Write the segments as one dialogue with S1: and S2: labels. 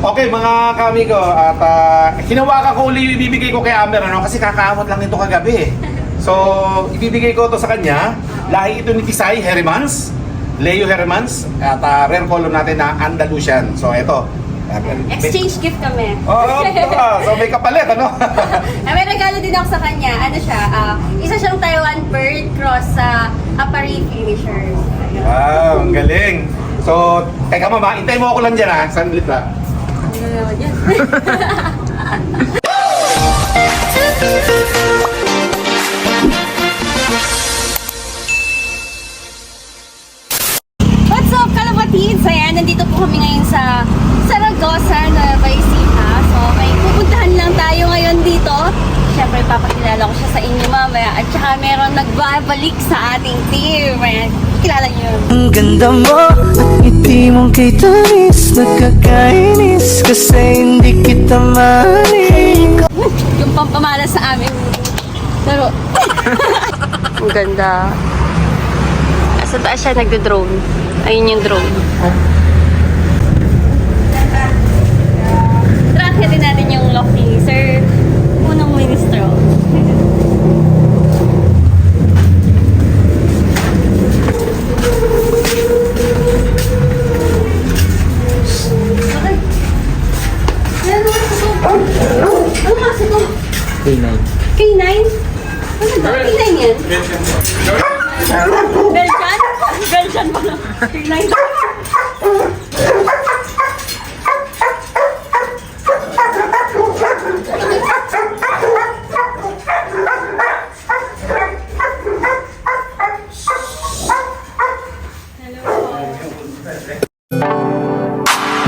S1: Okay mga kamigo, at hinawakan ko uli, ibibigay ko kay Amber kasi kakaamot lang nito kagabi. So, ibibigay ko to sa kanya. Lahi ito ni Tisay Hermans, Leo Hermans, at rare color natin na Andalusian. So, ito.
S2: Exchange gift kami.
S1: So may kapalit, ano?
S2: May regalo din ako sa kanya. Ano siya? Isa siyang Taiwan bird cross sa Apari finishers.
S1: Wow, ang galing. So, teka mama, intay mo ako lang dyan ha. Sandlit lang.
S2: Ano naman yan? What's up, kalapatids? Ayan, nandito po kami ngayon sa Saragossa, Nueva Ecija. So, may pupuntahan lang tayo ngayon dito. Siyempre, papakilala ko siya sa inyo mamaya. At saka meron nagbabalik sa ating team. Ayan, kilala niyo yun.
S3: Ang ganda mo at ngiti mong kay tamis, nagkakainis kasi hindi kita mahalin.
S2: Yung pampamala sa amin. Pero, ang ganda. Sa taas siya nagdo-drone. Ayun yung drone. Track din natin yung lock ni Sir Unang Ministro. Okay. Ano kasi ito?
S3: K9.
S2: K9? Ano ba? K9 yan? Belgian? Belgian pa lang. K9.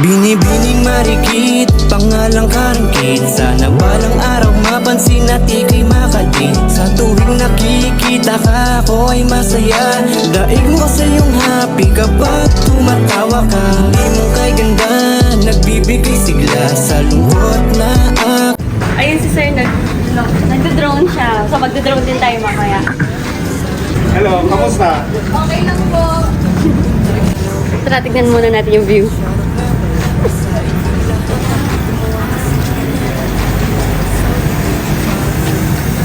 S3: Binibining marikit, pangalang karangkit. Sana balang araw mapansin at ika'y makalit. Sa tuwing nakikita ka, ako ay masaya. Daig mo kasi yung happy kapag tumatawa ka. Hindi mo kay ganda, nagbibigay sigla sa lungkot na
S2: Ayun si Sir, nagdo-drone siya. So magdo-drone din tayo mamaya.
S1: Hello, kamusta?
S2: Okay lang po. Tara, tignan muna natin yung view.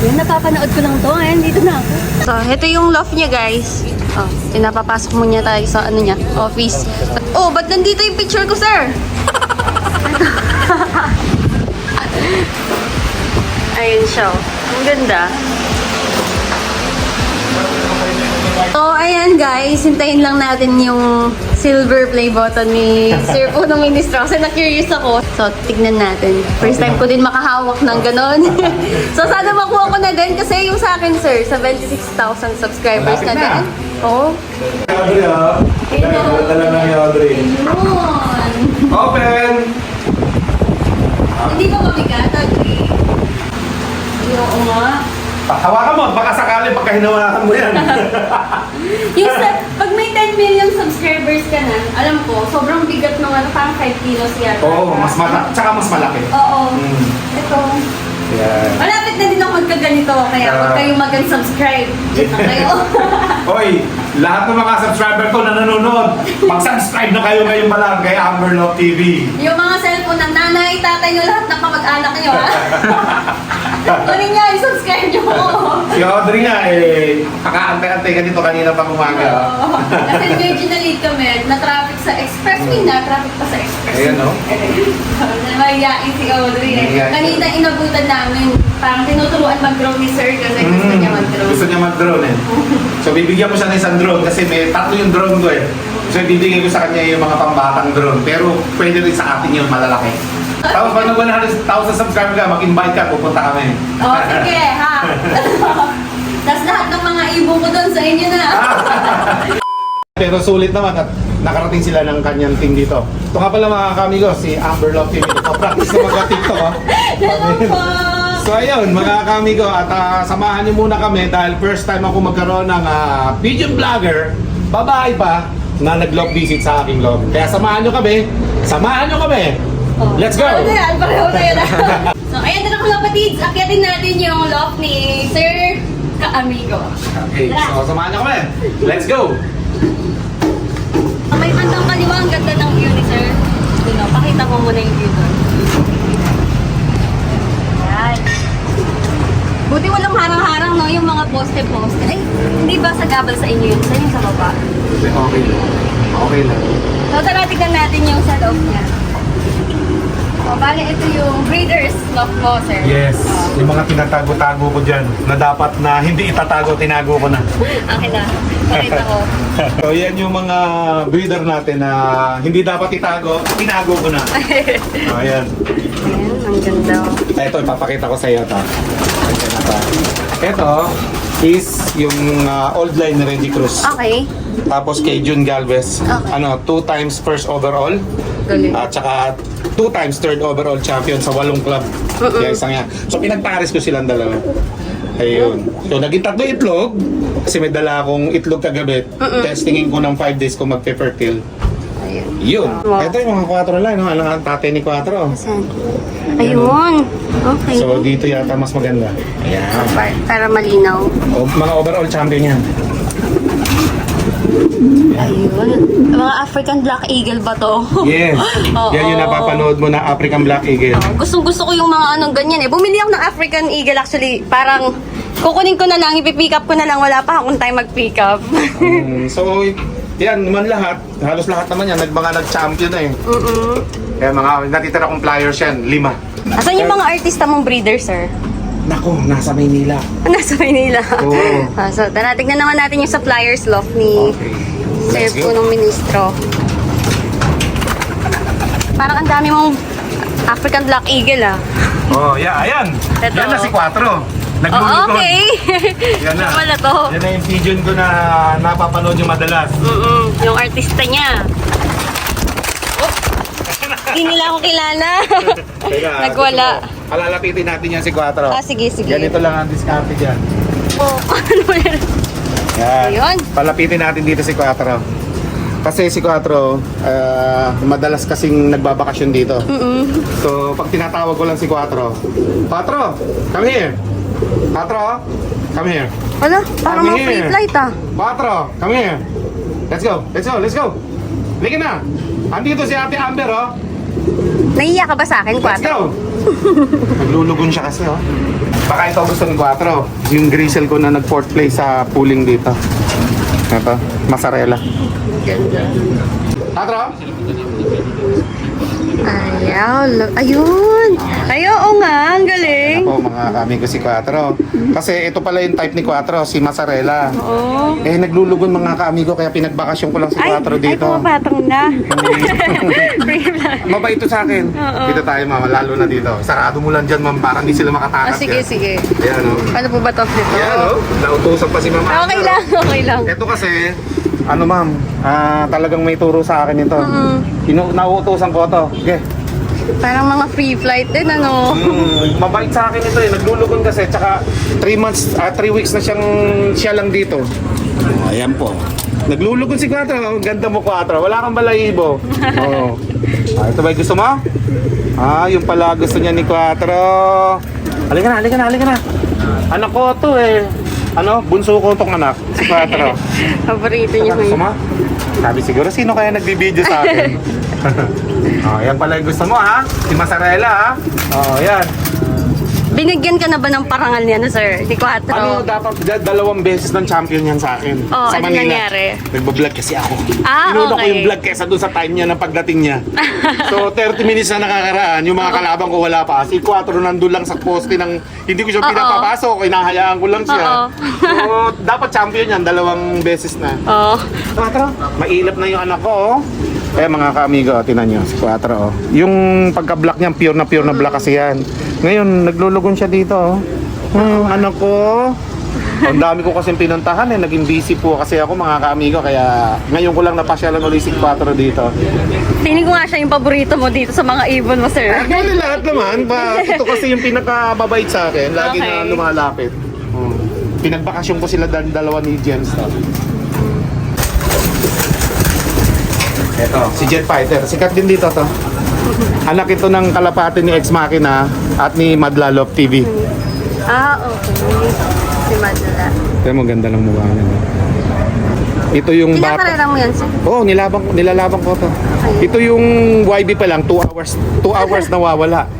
S2: Yan, napapanood ko lang to. Ayan, dito na ako. So, ito yung loft niya, guys. Oh, pinapapasok mo niya tayo sa ano niya, office. Oh, ba't nandito yung picture ko, sir? Ayun siya. Ang ganda. So, ayan guys, hintayin lang natin yung silver play button ni Sir Unang Ministro kasi na-curious ako. So, tignan natin. First time ko din makahawak ng ganon. So, sana makuha ko na din kasi yung sa akin, sir, 76,000 subscribers na
S1: Malapit na.
S2: din. Oo.
S1: Audrey, ha?
S2: Hello.
S1: Dala na ni Audrey.
S2: Yun.
S1: Open!
S2: Hindi ba mabigat, Audrey? Oo nga.
S1: Hawakan mo, baka sakali pagka hinawakan mo yan.
S2: Yung pag may 10 million subscribers ka na, alam ko, sobrang bigat ng ano, parang 5 kilos yata.
S1: Oo, mas malaki, tsaka mas malaki.
S2: Oo.
S1: Mm.
S2: Ito.
S1: Yan.
S2: Malapit na din ako magkaganito, kaya huwag kayo mag-subscribe. Diyan na kayo.
S1: Hoy, lahat ng mga subscriber ko na nanonood, mag-subscribe na kayo ngayon pa lang kay Amber Love TV.
S2: Yung mga cellphone ng nanay, tatay nyo, lahat ng kamag-anak nyo, ha? Kunin niya, i-subscribe nyo ko.
S1: Si Audrey nga, kakaantay-antay ka dito kanina pang umaga.
S2: Oo. Kasi medyo na-late kami, na-traffic sa expressway na, traffic pa sa expressway.
S1: Ayan, no?
S2: Mahiyain si Audrey.
S1: Mahiyain.
S2: Kanina inabutan namin, parang tinuturuan mag-drone ni Sir kasi gusto niya mag-drone.
S1: Gusto niya mag-drone eh. So bibigyan ko siya ng isang drone kasi may tatlo yung drone ko eh. So bibigyan ko sa kanya yung mga pambatang drone. Pero pwede rin sa atin yung malalaki. Tapos pag nag-100,000 subscriber ka, mag-invite ka, pupunta kami.
S2: Oh, sige, ha? Tapos lahat ng mga ibon ko doon sa inyo na.
S1: Pero sulit naman at nakarating sila ng kanyang team dito. Ito nga pala mga kamigo, si Amber Love TV. Ito, practice na mag-tiktok ha.
S2: Hello po!
S1: So ayun, mga kamigo, at samahan niyo muna kami dahil first time ako magkaroon ng video vlogger, babae pa, na nag-love visit sa aking love. Kaya samahan niyo kami, samahan niyo kami! Let's go!
S2: Ano yan? Pareho tayo na. So, ayan na mga kapatids. Akyatin natin yung loft ni Sir Kaamigo.
S1: Okay, so samahan niyo kami. Let's go!
S2: May bandang kaliwa, ang ganda ng view ni Sir. Dino, pakita Tignan ko muna yung view doon. Ayan. Buti walang harang-harang, no? Yung mga poste-poste. Ay, hindi ba sa gabal sa inyo yun? Sa inyo sa baba?
S1: Okay lang. Okay lang.
S2: So, tara, tignan natin yung sa loob niya. O, bale, ito yung breeder's loft mo, sir.
S1: Yes. Yung mga tinatago-tago ko dyan na dapat na hindi itatago, tinago ko na.
S2: Akin na. Nakita ko.
S1: So yan yung mga breeder natin na hindi dapat itago, tinago ko na. Ayan.
S2: Ayan, ang ganda.
S1: Ito, ipapakita ko sa iyo ito. Ito is yung old line ni Reggie Cruz.
S2: Okay.
S1: Tapos kay Jun Galvez.
S2: Okay.
S1: 2 times first overall.
S2: Galing.
S1: At saka 2 times third overall champion sa 8 club. Kaya isang yan. So pinagpares ko silang dalawa. Ayun. So naging 3 itlog. Kasi may dala akong itlog kagabi. Testingin ko ng 5 days kung magpe-fertile.
S2: Ayun.
S1: Yun.
S2: Wow.
S1: Ito yung mga 4 lang. No? Alam ang tatay ni 4.
S2: Saan? Ayun. Okay.
S1: So dito yata mas maganda. Ayan.
S2: Para malinaw.
S1: Mga overall champion yan.
S2: Ayun. Mga African Black Eagle ba to?
S1: Yes.
S2: Oo.
S1: Yan yung napapanood mo na African Black Eagle.
S2: Gustong-gusto ko yung mga anong ganyan eh. Bumili ako ng African Eagle actually. Parang kukunin ko na lang, ipipick up ko na lang. Wala pa akong time mag-pick up.
S1: So, yan naman lahat. Halos lahat naman yan. Nag-champion na eh. Kaya mga natitira kong flyers yan. 5.
S2: Asan yung mga artista mong breeder, sir?
S1: Naku, nasa Maynila.
S2: Nasa Maynila.
S1: Oo.
S2: So, tara, tignan naman natin yung sa flyers loft ni
S1: Okay.
S2: Sir
S1: Let's go.
S2: Punong Ministro. Parang ang dami mong African Black Eagle ah.
S1: Oh, yeah, ayan.
S2: Ito.
S1: Yan na si 4.
S2: Oh,
S1: Naglulukod.
S2: okay.
S1: Yan na.
S2: Ano pala to?
S1: Yan na yung pigeon ko na napapanood yung madalas.
S2: Yung artista niya. Oh, hindi nila ako kilala.
S1: Teka,
S2: Nagwala.
S1: gusto mo, palalapitin natin yan si 4.
S2: Ah, sige, sige.
S1: Ganito lang ang diskarte dyan.
S2: Oh, ano ba yan?
S1: Yan.
S2: Ayun.
S1: Palapitin natin dito si 4. Kasi si 4, madalas kasing nagbabakasyon dito. So, pag tinatawag ko lang si 4, 4, come here. 4, come here.
S2: Wala, parang
S1: Come
S2: mga free
S1: here.
S2: flight ah.
S1: 4, come here. Let's go, let's go, let's go. Lika na. Andito si Ate Amber, oh.
S2: Naiiyak ka ba sa akin,
S1: Let's
S2: 4?
S1: go. Naglulugon siya kasi, oh. Baka ito gusto ng 4. Yung grizzle ko na nag-4th place sa pooling dito. Ito, mozzarella. 4?
S2: Ayun. Ayun, oo nga, ang galing.
S1: Ako, mga kami ko si 4. Kasi ito pala yung type ni 4, si mozzarella.
S2: Oo.
S1: Eh, naglulugon mga kaamigo, kaya pinagbakasyon ko lang si 4 dito.
S2: Ay, pumapatong na. Free flight.
S1: Mabait ito sa akin. Dito tayo, mama, lalo na dito. Sarado mo lang dyan, ma'am, para hindi sila makatakas.
S2: Sige,
S1: yan.
S2: sige.
S1: Ayan, oh.
S2: Paano po ba to?
S1: Ayan, oh. Nautusan pa si mama.
S2: Okay lang, okay lang.
S1: Ito kasi, ano ma'am, talagang may turo sa akin ito. Nauutosan ko to. Okay.
S2: Parang mga free flight din, ano?
S1: Mabait sa akin ito eh. Naglulugon kasi. Tsaka 3 weeks na siya lang dito. Ayan po. Naglulugon si 4. Ang ganda mo 4. Wala kang balahibo. Oh. Ito ba yung gusto mo? Yung pala gusto niya ni 4. Halika na, halika na, halika na. Anak ko to eh. Bunso ko tong anak. Si 4.
S2: Paborito niyo
S1: Gusto
S2: yun.
S1: mo? Sabi siguro, sino kaya nagbibideo sa akin? Yan pala yung gusto mo ha? Si Mozzarella ha? Yan.
S2: Binigyan ka na ba ng parangal niya, sir? Ni 4?
S1: Dapat 2 beses ng champion yan sa akin.
S2: Oh,
S1: sa
S2: ano nangyari?
S1: Nagbablog kasi ako.
S2: Ah,
S1: Inuuna ko
S2: okay.
S1: yung vlog kesa doon sa time niya ng pagdating niya. So 30 minutes na nakakaraan, yung mga kalabang ko wala pa. Si 4 nandun lang sa poste ng hindi ko siya pinapapasok, hinahayaan ko lang siya. So dapat champion yan, 2 beses na.
S2: Oo.
S1: 4, mailap na yung anak ko. Eh mga kaamigo, tinan nyo, si 4 oh. Yung pagka-black niya, pure na black kasi yan. Ngayon, naglulugon siya dito oh. Anak ko. Ang dami ko kasing pinuntahan eh, naging busy po kasi ako mga kaamigo. Kaya ngayon ko lang napasyalan ulit si 4 dito.
S2: Feeling ko nga siya yung paborito mo dito sa mga ibon mo, sir.
S1: Actually lahat naman, ito kasi yung pinakababait sa akin, lagi na
S2: Okay.
S1: lumalapit. Pinagbakasyon ko sila dalawa ni James. Ito, si Jet Fighter. Sikat din dito to. Anak ito ng kalapati ni Ex Machina at ni Madlalop TV.
S2: Okay. Si Madala.
S1: Kaya mo ganda ng mukha niya. No? Ito yung bata.
S2: Kinakarera mo yan, sir?
S1: Oo, nilalabang ko to. Ito yung YB pa lang, 2 hours nawawala.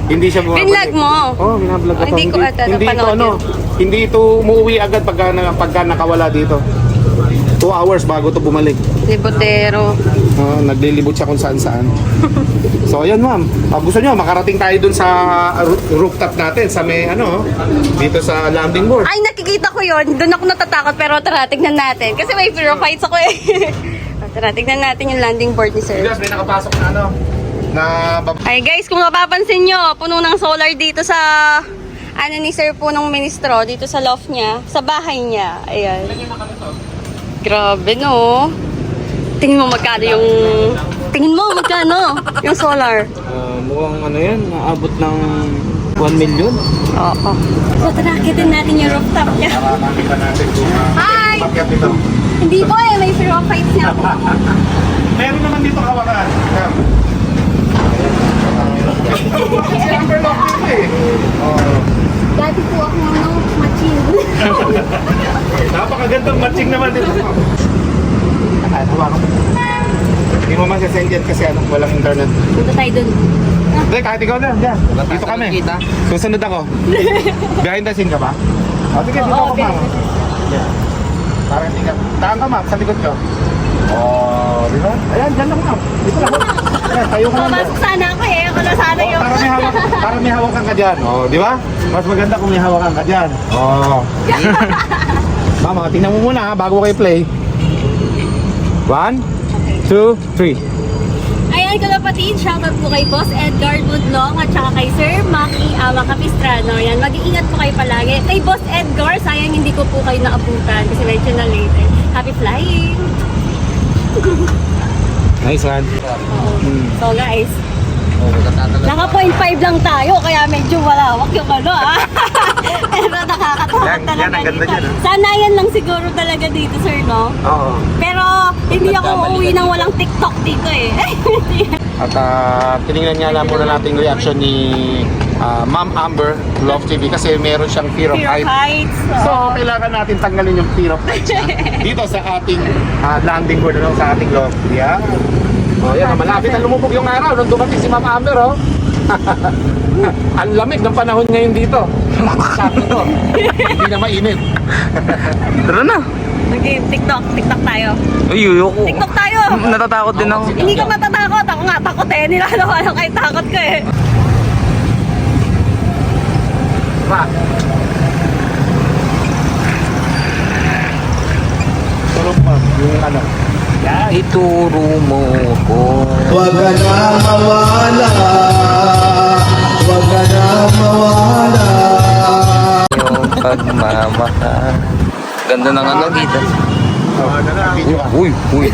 S1: Hindi siya bumabalik.
S2: Binlag mo?
S1: Oo, binablog ko.
S2: Hindi ko ata
S1: hindi ito
S2: napanood
S1: hindi ito umuwi agad pagka nakawala dito. 2 hours bago to bumalik.
S2: Libotero.
S1: Naglilibot siya kung saan-saan. So ayan ma'am, gusto nyo makarating tayo dun sa rooftop natin sa may dito sa landing board.
S2: Ay, nakikita ko yon. Doon ako natatakot pero tara, tignan natin. Kasi may fear of heights ako eh. Tara, tignan natin yung landing board ni sir.
S1: Yes, may nakapasok na
S2: Ay guys, kung mapapansin nyo, puno ng solar dito sa ni sir po ng ministro, dito sa loft niya, sa bahay niya. Ayan. Grabe no. Tingin mo magkano yung solar.
S3: Mukhang yan, naabot ng 1 million.
S2: Oo. So tara, akitin natin yung rooftop niya.
S1: makita natin kung
S2: Hi!
S1: pakyat ito.
S2: Hindi po eh, may fear of heights na po.
S1: Meron naman dito hawakan. Number lock dito eh.
S2: Dati po ako machine.
S1: Napakagandang matching naman dito. Hawakan mo. Hindi mo masasend yan kasi walang internet.
S2: Punta tayo dun.
S1: Hindi, kahit ikaw na. Diyan. Dito kami. Susunod ako. Behind the scene ka ba? Sige, dito ako ma'am. Yeah. Parang hindi ka. Taan ka ma'am, sa likod ko. Di ba? Ayan, dyan lang ma'am. Dito lang. Ayan, tayo ka lang.
S2: Pumasok sana ako eh. Ako na sana yung...
S1: Para may hawakan ka dyan. Di ba? Mas maganda kung may hawakan ka dyan. Mama, tingnan mo muna bago kayo play. 1, 2, 3.
S2: Ayan, kalapatid, shoutout po kay Boss Edgar Budlong at saka kay Sir Maki Capistrano. Ayan, mag-iingat po kayo palagi. Kay Boss Edgar, sayang hindi ko po kayo naabutan kasi medyo na late. Happy flying!
S1: Nice one.
S2: So guys, naka 0.5 lang tayo kaya medyo walawak yung Pero nakakatawa
S1: Yan,
S2: talaga
S1: yan, ang ganda
S2: dito.
S1: dyan,
S2: Sanayan lang siguro talaga dito, sir, no?
S1: Oo.
S2: Pero hindi ako uuwi nang walang TikTok dito eh.
S1: At tinignan nga lang muna natin reaction ni Ma'am Amber Love TV kasi meron siyang fear of
S2: Fear of
S1: height.
S2: heights.
S1: So, kailangan natin tanggalin yung fear of heights dito sa ating landing board, sa ating love. Yeah. Yan, malapit na lumubog yung araw nung dumating si Ma'am Amber, Ang lamig ng panahon ngayon dito. Sakto to. Hindi na mainit.
S3: Tara na.
S2: TikTok tayo.
S3: Ay, ayoko.
S2: TikTok tayo.
S3: Natatakot din ako.
S2: Hindi ka matatakot. Ako nga takot eh. Nilalawa lang kayo takot ko eh.
S1: Pa. Tulog pa yung
S3: Ituro mo ko.
S4: Huwag ka na mawala, huwag ka na mawala.
S3: Yung pagmamahal. Ganda ng gita.
S1: Uy,
S3: Uy.